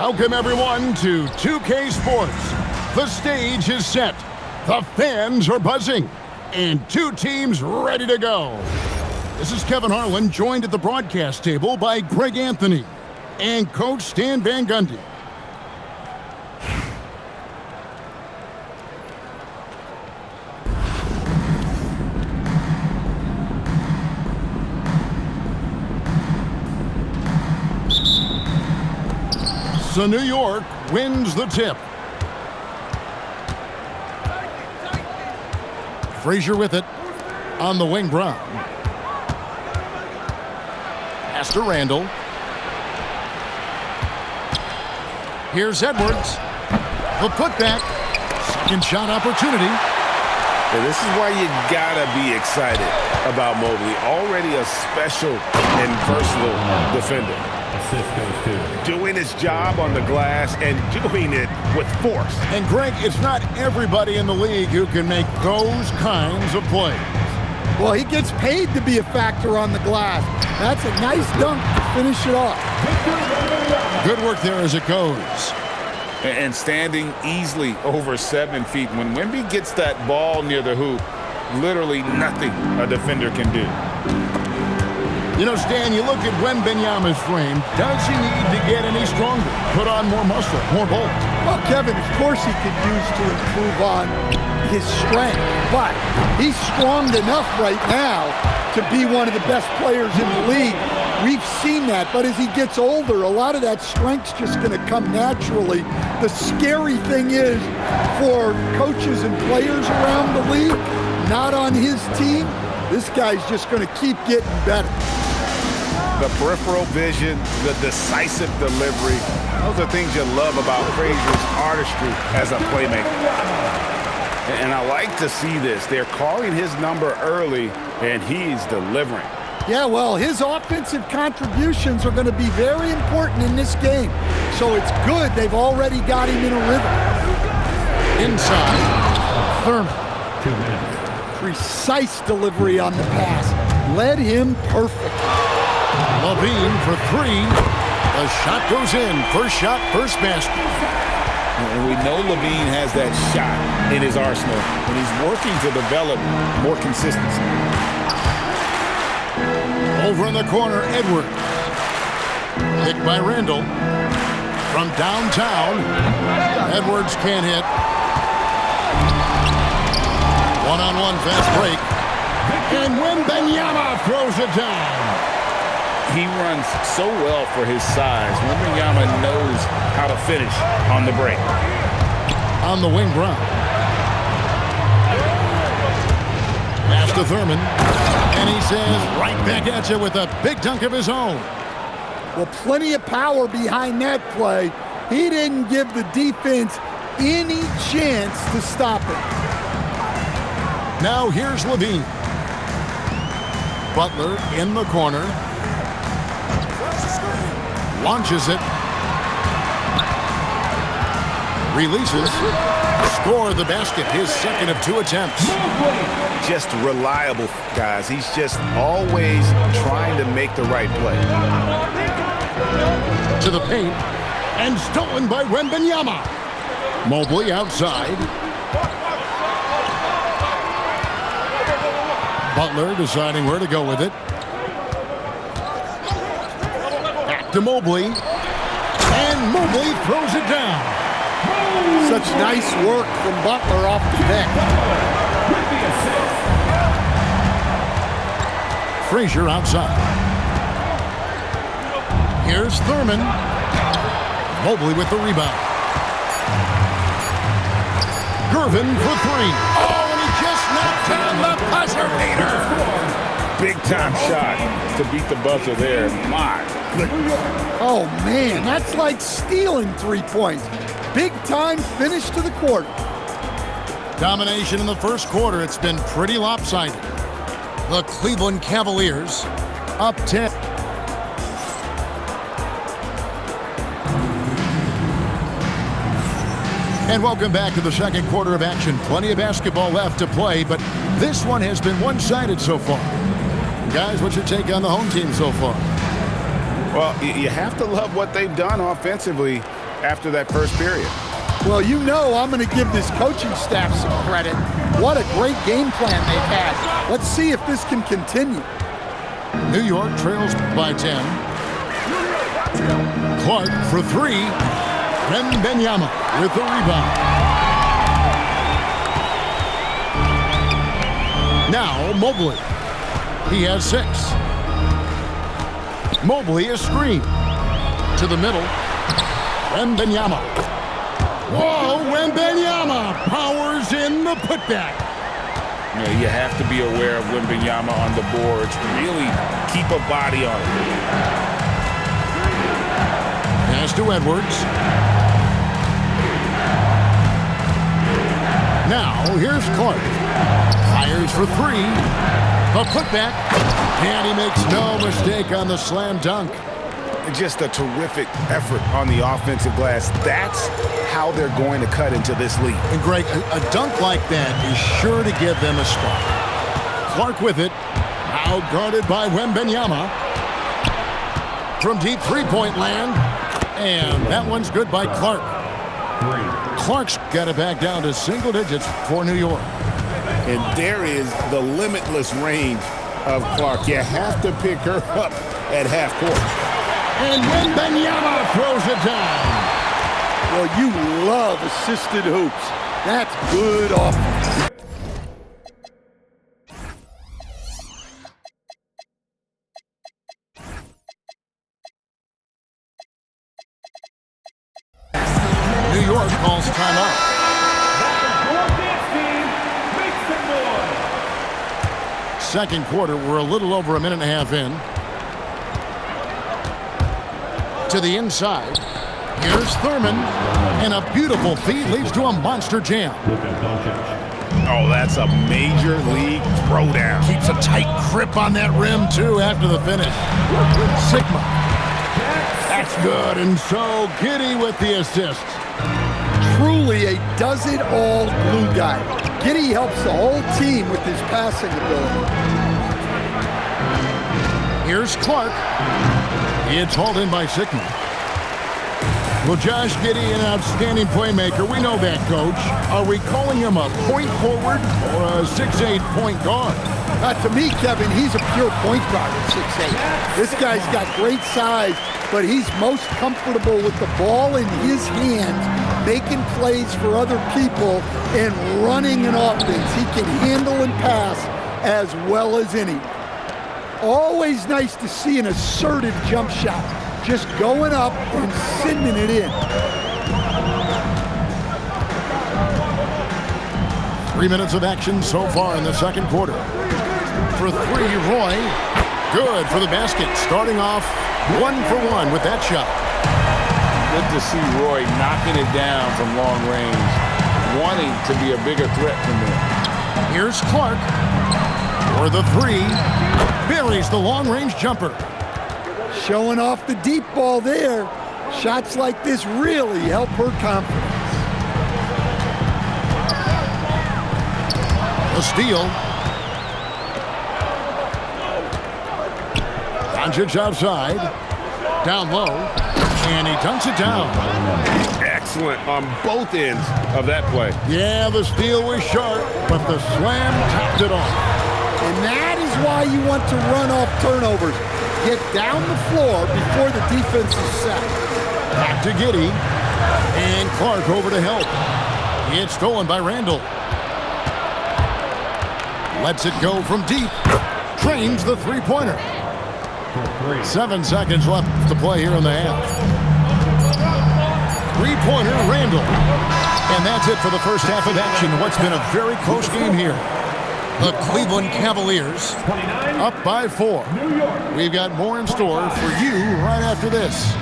Welcome, everyone, to 2K Sports. The stage is set, the fans are buzzing, and two teams ready to go. This is Kevin Harlan, joined at the broadcast table by Greg Anthony and Coach Stan Van Gundy. So New York wins the tip. Frazier with it on the wing. Brown. Pass to Randall. Here's Edwards. The putback. Second shot opportunity. Yeah, this is why you gotta be excited about Mobley. Already a special and versatile defender. Doing his job on the glass and doing it with force. And Greg, it's not everybody in the league who can make those kinds of plays. Well, he gets paid to be a factor on the glass. That's a nice dunk to finish it off. Good work there as it goes. And standing easily over 7 feet. When Wemby gets that ball near the hoop, literally nothing a defender can do. You know, Stan, you look at Wembanyama's frame. Does he need to get any stronger? Put on more muscle, more bulk? Well, Kevin, of course he could use to improve on his strength, but he's strong enough right now to be one of the best players in the league. We've seen that, but as he gets older, a lot of that strength's just going to come naturally. The scary thing is for coaches and players around the league, not on his team, this guy's just going to keep getting better. The peripheral vision, the decisive delivery, those are things you love about Frazier's artistry as a playmaker. And I like to see this. They're calling his number early, and he's delivering. Yeah, well, his offensive contributions are going to be very important in this game. So it's good they've already got him in a rhythm. Inside, Thurman. 2 minutes. Precise delivery on the pass. Led him perfect. LaVine for three. The shot goes in. First shot, first basket. And we know LaVine has that shot in his arsenal, and he's working to develop more consistency. Over in the corner, Edwards. Picked by Randall. From downtown, Edwards can't hit. One-on-one fast break. And Wembanyama throws it down. He runs so well for his size. Wembanyama knows how to finish on the break. On the wing, Brown. Pass to Thurman. And he says, right back at you with a big dunk of his own. Well, plenty of power behind that play. He didn't give the defense any chance to stop it. Now here's LaVine. Butler in the corner. Launches it. Releases. Score the basket. His second of 2 attempts. Just reliable, guys. He's just always trying to make the right play. To the paint. And stolen by Wembanyama. Mobley outside. Butler deciding where to go with it. Back to Mobley. And Mobley throws it down. Such nice work from Butler off the deck. Frazier outside. Here's Thurman. Mobley with the rebound. Gervin for three. Oh, and he just knocked down the buzzer beater. Big time shot to beat the buzzer there. My goodness. Oh, man, that's like stealing 3 points. Big time finish to the quarter. Domination in the first quarter. It's been pretty lopsided. The Cleveland Cavaliers up 10. And welcome back to the second quarter of action. Plenty of basketball left to play, but this one has been one-sided so far. Guys, what's your take on the home team so far? Well, you have to love what they've done offensively. after that first period. Well, you know I'm going to give this coaching staff some credit. What a great game plan they've had. Let's see if this can continue. New York trails by 10. Clark for three. Wembanyama with the rebound. Now Mobley. He has 6. Mobley is screened. To the middle. Wembanyama. Whoa, Wembanyama powers in the putback. You know, you have to be aware of Wembanyama on the boards. Really keep a body on it. Pass to Edwards. Now, here's Clark. Fires for 3. The putback. And he makes no mistake on the slam dunk. Just a terrific effort on the offensive glass. That's how they're going to cut into this lead. And Greg, a dunk like that is sure to give them a spark. Clark with it. Now guarded by Wembanyama. From deep three-point land. And that one's good by Clark. Clark's got it back down to single digits for New York. And there is the limitless range of Clark. You have to pick her up at half court. And Wembanyama throws it down. Well, you love assisted hoops. That's good offense. New York calls timeout. Second quarter, we're a little over a minute and a half in. To the inside. Here's Thurman. And a beautiful feed leads to a monster jam. Oh, that's a major league throwdown. Keeps a tight grip on that rim, too, after the finish. Sigma. That's good. And so Giddey with the assist. Truly a does-it-all glue guy. Giddey helps the whole team with his passing ability. Here's Clark. It's hauled in by Sigma. Well, Josh Giddey, an outstanding playmaker. We know that, Coach. Are we calling him a point forward or a 6'8" point guard? To me, Kevin, he's a pure point guard at 6'8". This guy's got great size, but he's most comfortable with the ball in his hands, making plays for other people and running an offense. He can handle and pass as well as anyone. Always nice to see an assertive jump shot, just going up and sending it in. 3 minutes of action so far in the second quarter. For 3, Roy. Good for the basket. Starting off 1 for 1 with that shot. Good to see Roy knocking it down from long range, wanting to be a bigger threat from there. Here's Clark. For the 3. Buries the long-range jumper. Showing off the deep ball there. Shots like this really help her confidence. A steal. Doncic outside. Down low. And he dunks it down. Excellent on both ends of that play. Yeah, the steal was sharp, but the slam topped it off. And that is why you want to run off turnovers. Get down the floor before the defense is set. Back to Giddey. And Clark over to help. It's stolen by Randall. Lets it go from deep. Trains the three-pointer. 7 seconds left to play here in the half. Three-pointer, Randall. And that's it for the first half of action. What's been a very close game here. The Cleveland Cavaliers up by 4. We've got more in store for you right after this.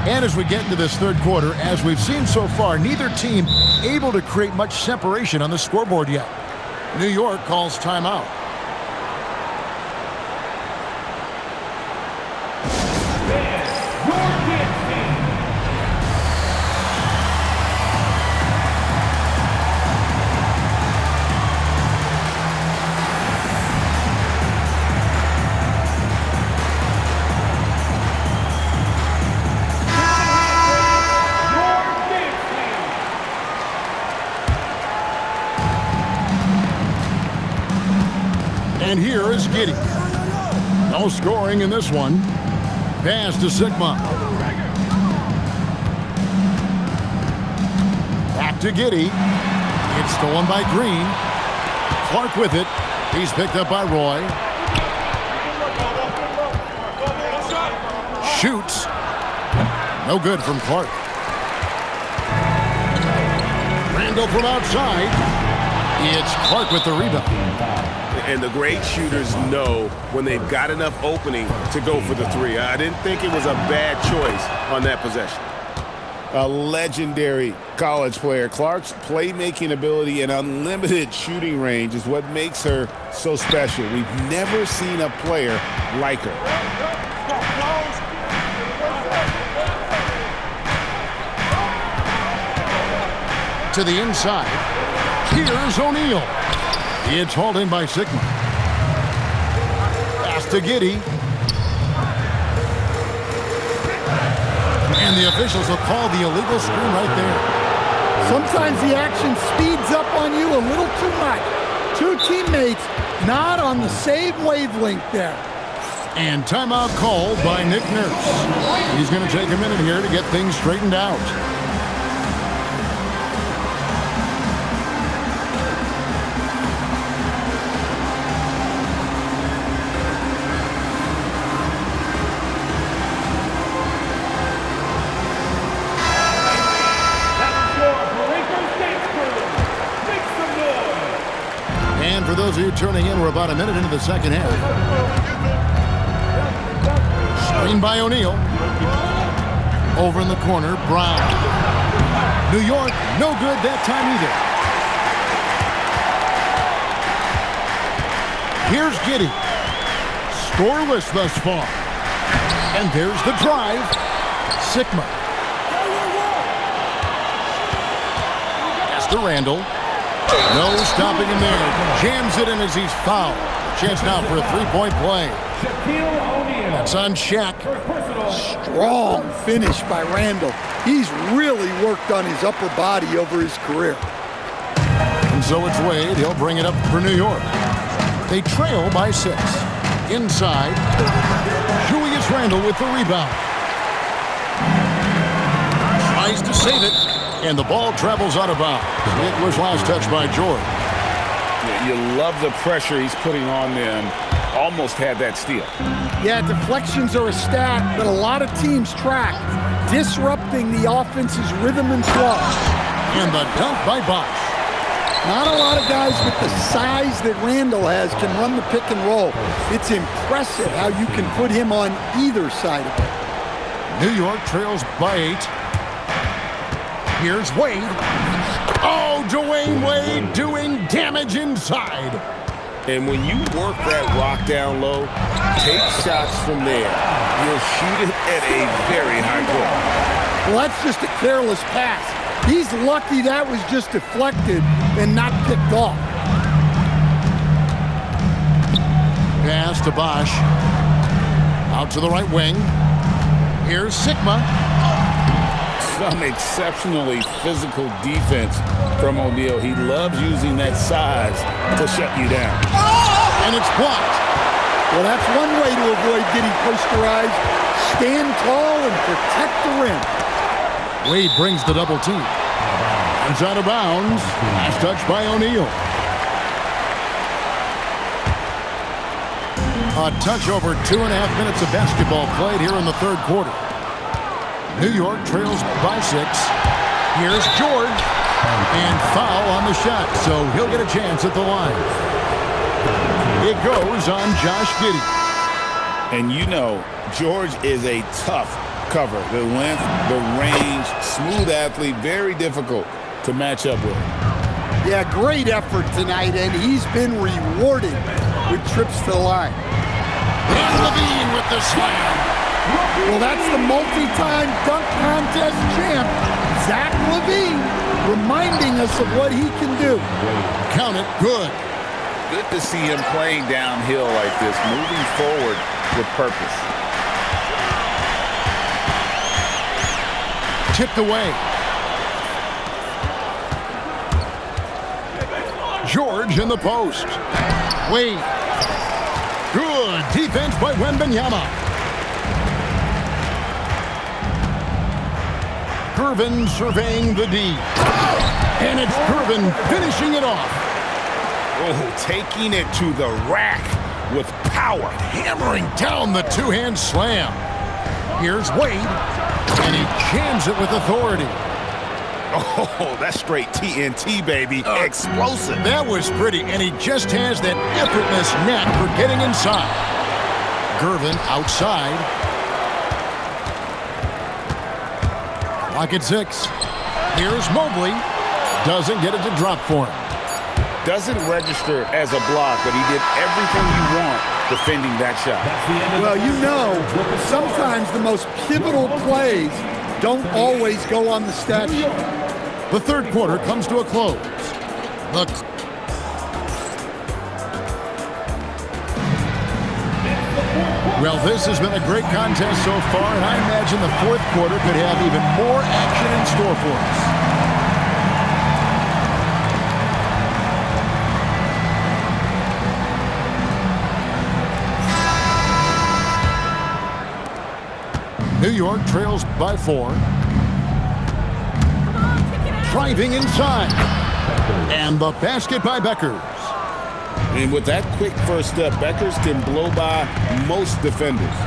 And as we get into this third quarter, as we've seen so far, neither team able to create much separation on the scoreboard yet. New York calls timeout. Giddey. No scoring in this one. Pass to Sigma. Back to Giddey. It's stolen by Green. Clark with it. He's picked up by Roy. Shoots. No good from Clark. Randall from outside. It's Clark with the rebound. And the great shooters know when they've got enough opening to go for the three. I didn't think it was a bad choice on that possession. A legendary college player. Clark's playmaking ability and unlimited shooting range is what makes her so special. We've never seen a player like her. To the inside. Here's O'Neal. It's hauled in by Sigma. Pass to Giddey. And the officials will call the illegal screen right there. Sometimes the action speeds up on you a little too much. Two teammates not on the same wavelength there. And timeout called by Nick Nurse. He's going to take a minute here to get things straightened out. For those of you turning in, we're about a minute into the second half. Screen by O'Neal. Over in the corner, Brown. New York, no good that time either. Here's Giddey. Scoreless thus far. And there's the drive. Sigma. Pass to Randall. No stopping him there. Jams it in as he's fouled. Chance now for a three-point play. That's on Shaq. Strong finish by Randall. He's really worked on his upper body over his career. And so it's Wade. He'll bring it up for New York. They trail by 6. Inside, Julius Randle with the rebound. Tries to save it. And the ball travels out of bounds. It was last touched by George. You love the pressure he's putting on them. Almost had that steal. Yeah, deflections are a stat that a lot of teams track, disrupting the offense's rhythm and flow. And the dunk by Bosh. Not a lot of guys with the size that Randall has can run the pick and roll. It's impressive how you can put him on either side of it. New York trails by 8. Here's Wade. Oh, Dwayne Wade doing damage inside. And when you work that rock down low, take shots from there. You'll shoot it at a very high clip. Well, that's just a careless pass. He's lucky that was just deflected and not picked off. Pass to Bosh. Out to the right wing. Here's Sigma. Some exceptionally physical defense from O'Neal. He loves using that size to shut you down. And it's blocked. Well, that's one way to avoid getting posterized. Stand tall and protect the rim. Wade brings the double team. It's out of bounds. Last touch by O'Neal. A touch over 2.5 minutes of basketball played here in the third quarter. New York trails by 6. Here's George. And foul on the shot, so he'll get a chance at the line. It goes on Josh Giddey. And you know, George is a tough cover. The length, the range, smooth athlete, very difficult to match up with. Yeah, great effort tonight, and he's been rewarded with trips to the line. And Levine with the slam. Well, that's the multi-time dunk contest champ, Zach LaVine, reminding us of what he can do. Count it, good. Good to see him playing downhill like this, moving forward with purpose. Tipped away. George in the post. Wade. Good defense by Wembanyama. Gervin surveying the D. And it's Gervin finishing it off. Oh, taking it to the rack with power. Hammering down the two-hand slam. Here's Wade. And he jams it with authority. Oh, that's straight TNT, baby. Explosive. That was pretty, and he just has that effortless knack for getting inside. Gervin outside. Clock at 6. Here's Mobley. Doesn't get it to drop for him. Doesn't register as a block, but he did everything you want defending that shot. Well, you know, sometimes the most pivotal plays don't always go on the stat sheet. The third quarter comes to a close. Well, this has been a great contest so far, and I imagine the fourth quarter could have even more action in store for us. New York trails by 4. Driving inside. And the basket by Beckers. And with that quick first step, Beckers can blow by most defenders.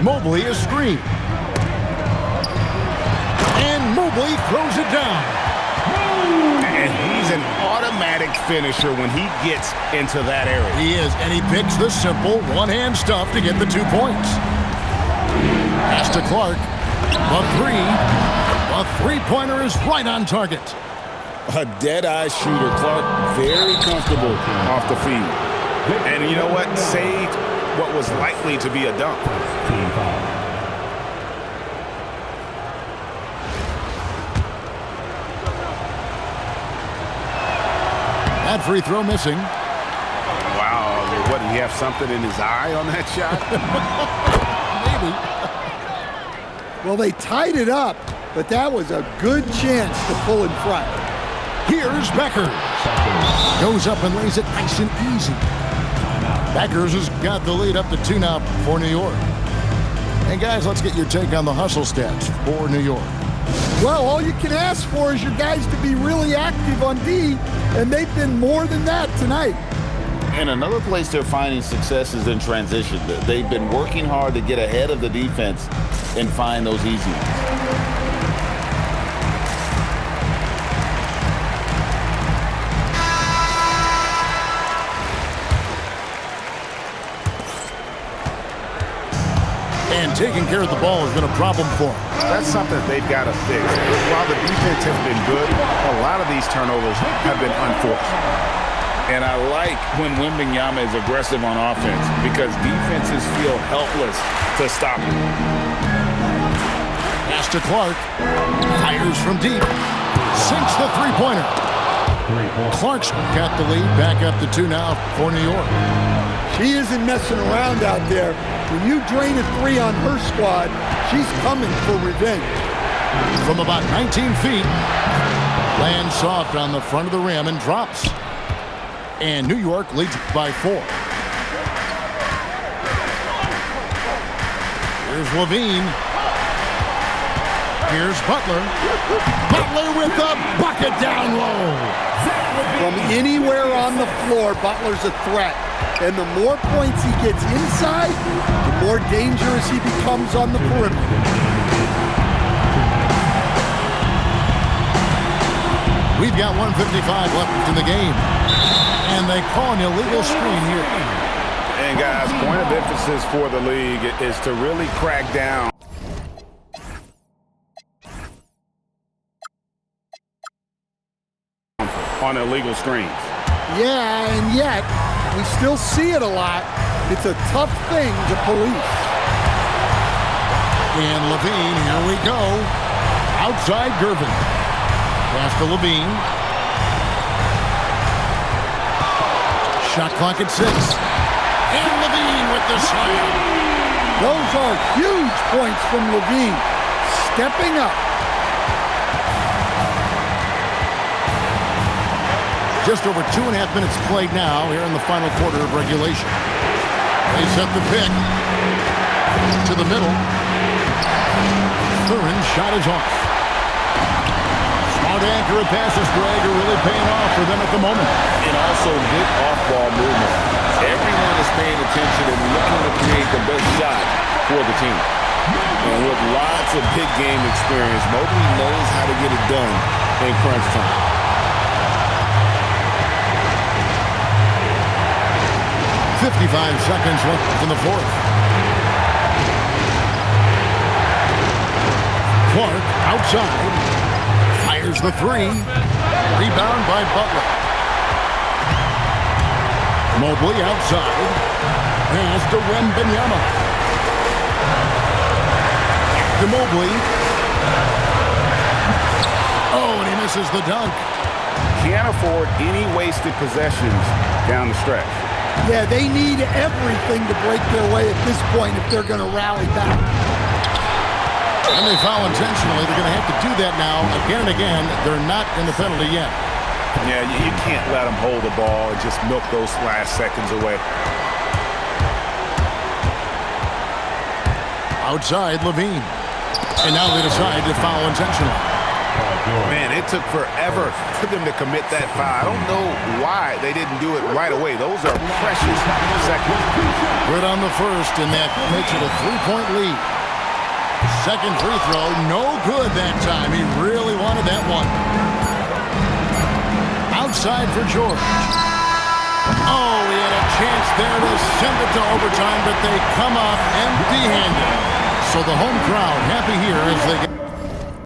Mobley is screened. And Mobley throws it down. And he's an automatic finisher when he gets into that area. He is, and he picks the simple one-hand stuff to get the 2 points. Pass to Clark. A three-pointer is right on target. A dead-eye shooter. Clark very comfortable off the feed. And you know what? Saved what was likely to be a dunk. That free throw missing. Wow. What, did he have something in his eye on that shot? Maybe. Well, they tied it up, but that was a good chance to pull in front. Here's Beckers. Goes up and lays it nice and easy. Beckers has got the lead up to 2 now for New York. And guys, let's get your take on the hustle stats for New York. Well, all you can ask for is your guys to be really active on D, and they've been more than that tonight. And another place they're finding success is in transition. They've been working hard to get ahead of the defense and find those easy ones. And taking care of the ball has been a problem for them. That's something they've got to fix. While the defense has been good, a lot of these turnovers have been unforced. And I like when Wembanyama is aggressive on offense because defenses feel helpless to stop him. Pass to Clark. Fires from deep. Sinks the three-pointer. Clark's got the lead. Back up to 2 now for New York. She isn't messing around out there. When you drain a 3 on her squad, she's coming for revenge. From about 19 feet, lands soft on the front of the rim and drops. And New York leads by 4. Here's Levine. Here's Butler. Butler with the bucket down low. From anywhere on the floor, Butler's a threat. And the more points he gets inside, the more dangerous he becomes on the perimeter. We've got 1:55 left in the game. And they call an illegal screen here. And guys, point of emphasis for the league is to really crack down on illegal screens. Yeah, and yet, we still see it a lot. It's a tough thing to police. And Levine, here we go. Outside Gervin. Pass to Levine. Shot clock at 6. And Levine with the slam. Those are huge points from Levine. Stepping up. Just over 2.5 minutes played now here in the final quarter of regulation. They set the pick to the middle. Thurin's shot is off. Smart accurate passes, Greg, are really paying off for them at the moment. And also good off-ball movement. Everyone is paying attention and looking to create the best shot for the team. And with lots of big game experience, Mobley knows how to get it done in crunch time. .55 seconds left in the fourth. Clark outside. Fires the three. Rebound by Butler. Mobley outside. Pass to Wembanyama. To Mobley. Oh, and he misses the dunk. Can't afford any wasted possessions down the stretch. Yeah, they need everything to break their way at this point if they're going to rally back. And they foul intentionally. They're going to have to do that now again and again. They're not in the penalty yet. Yeah, you can't let them hold the ball and just milk those last seconds away. Outside, Levine. And now they decide to foul intentionally. Man, it took forever for them to commit that foul. I don't know why they didn't do it right away. Those are precious seconds. Good on the first, and that makes it a 3-point lead. Second free throw, no good that time. He really wanted that one. Outside for George. Oh, he had a chance there to send it to overtime, but they come up empty-handed. So the home crowd happy here as they get...